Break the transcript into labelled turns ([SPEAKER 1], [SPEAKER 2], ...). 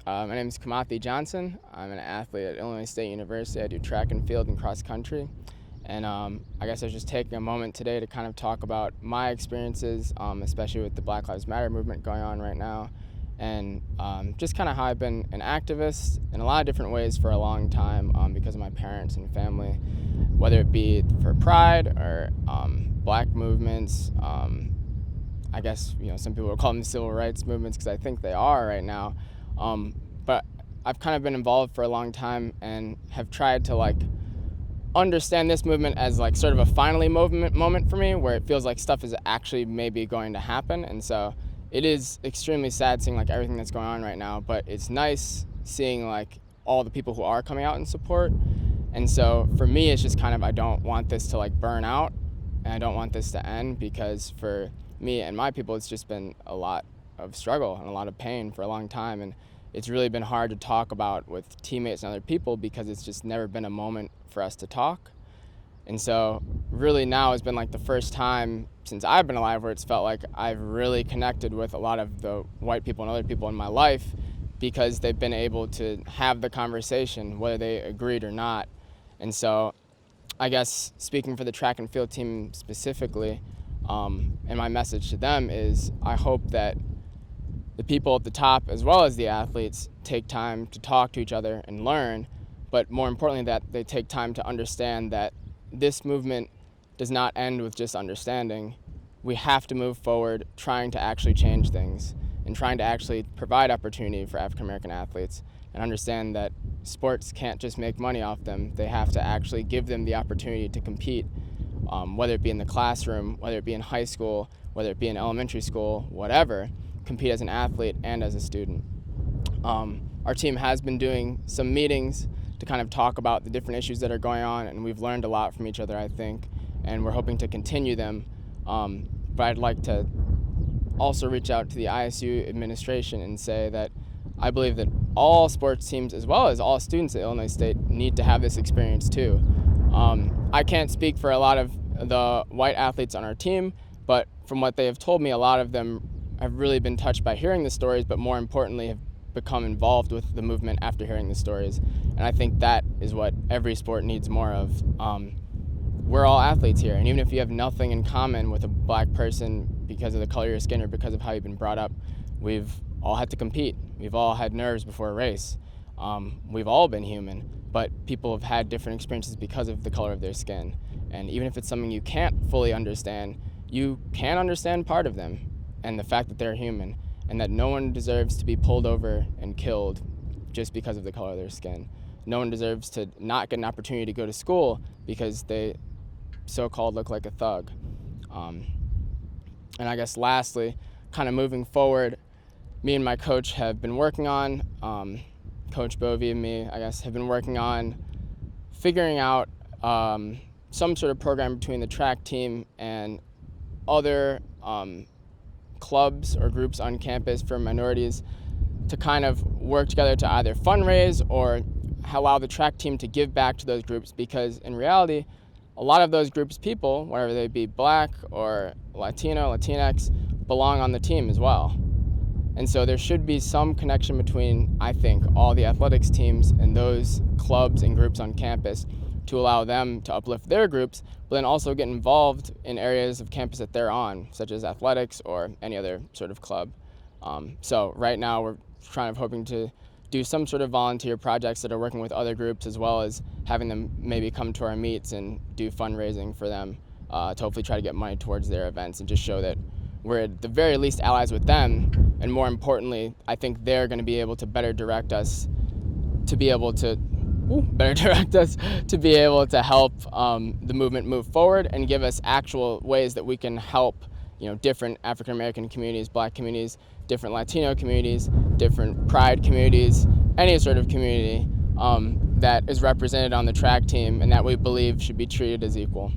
[SPEAKER 1] My name is Kimathi Johnson. I'm an athlete at Illinois State University. I do track and field and cross country. And I guess I was just taking a moment today to kind of talk about my experiences, especially with the Black Lives Matter movement going on right now. And just kind of how I've been an activist in a lot of different ways for a long time because of my parents and family, whether it be for pride or black movements. I guess some people would call them civil rights movements because I think they are right now. But I've kind of been involved for a long time and have tried to understand this movement as sort of a finally moment for me, where it feels like stuff is actually maybe going to happen. And so it is extremely sad seeing everything that's going on right now, but it's nice seeing all the people who are coming out in support. And so for me, it's just kind of, I don't want this to burn out, and I don't want this to end, because for me and my people, it's just been a lot of struggle and a lot of pain for a long time. And it's really been hard to talk about with teammates and other people because it's just never been a moment for us to talk. And so really now has been the first time since I've been alive where it's felt like I've really connected with a lot of the white people and other people in my life, because they've been able to have the conversation whether they agreed or not. And so I guess speaking for the track and field team specifically, and my message to them is, I hope that the people at the top as well as the athletes take time to talk to each other and learn, but more importantly that they take time to understand that this movement does not end with just understanding. We have to move forward trying to actually change things and trying to actually provide opportunity for African American athletes, and understand that sports can't just make money off them. They have to actually give them the opportunity to compete, whether it be in the classroom, whether it be in high school, whether it be in elementary school, whatever, compete as an athlete and as a student. Our team has been doing some meetings to kind of talk about the different issues that are going on, and we've learned a lot from each other, I think, and we're hoping to continue them. But I'd like to also reach out to the ISU administration and say that I believe that all sports teams, as well as all students at Illinois State, need to have this experience too. I can't speak for a lot of the white athletes on our team, but from what they have told me, a lot of them have really been touched by hearing the stories, but more importantly have become involved with the movement after hearing the stories. And I think that is what every sport needs more of. We're all athletes here, and even if you have nothing in common with a black person because of the color of your skin or because of how you've been brought up, we've all had to compete. We've all had nerves before a race. We've all been human, but people have had different experiences because of the color of their skin. And even if it's something you can't fully understand, you can understand part of them, and the fact that they're human, and that no one deserves to be pulled over and killed just because of the color of their skin. No one deserves to not get an opportunity to go to school because they so-called look like a thug. And I guess lastly, kind of moving forward, me and my coach have been working on, Coach Bovey and me, I guess, have been working on figuring out some sort of program between the track team and other clubs or groups on campus for minorities to kind of work together to either fundraise or allow the track team to give back to those groups, because in reality, a lot of those groups' people, whether they be black or Latino, Latinx, belong on the team as well. And so there should be some connection between, I think, all the athletics teams and those clubs and groups on campus to allow them to uplift their groups, but then also get involved in areas of campus that they're on, such as athletics or any other sort of club. So right now we're hoping to do some sort of volunteer projects that are working with other groups, as well as having them maybe come to our meets and do fundraising for them to hopefully try to get money towards their events and just show that we're at the very least allies with them. And more importantly, I think they're going to be able to better direct us to be able to help the movement move forward and give us actual ways that we can help different African American communities, black communities, different Latino communities, different pride communities, any sort of community that is represented on the track team and that we believe should be treated as equal.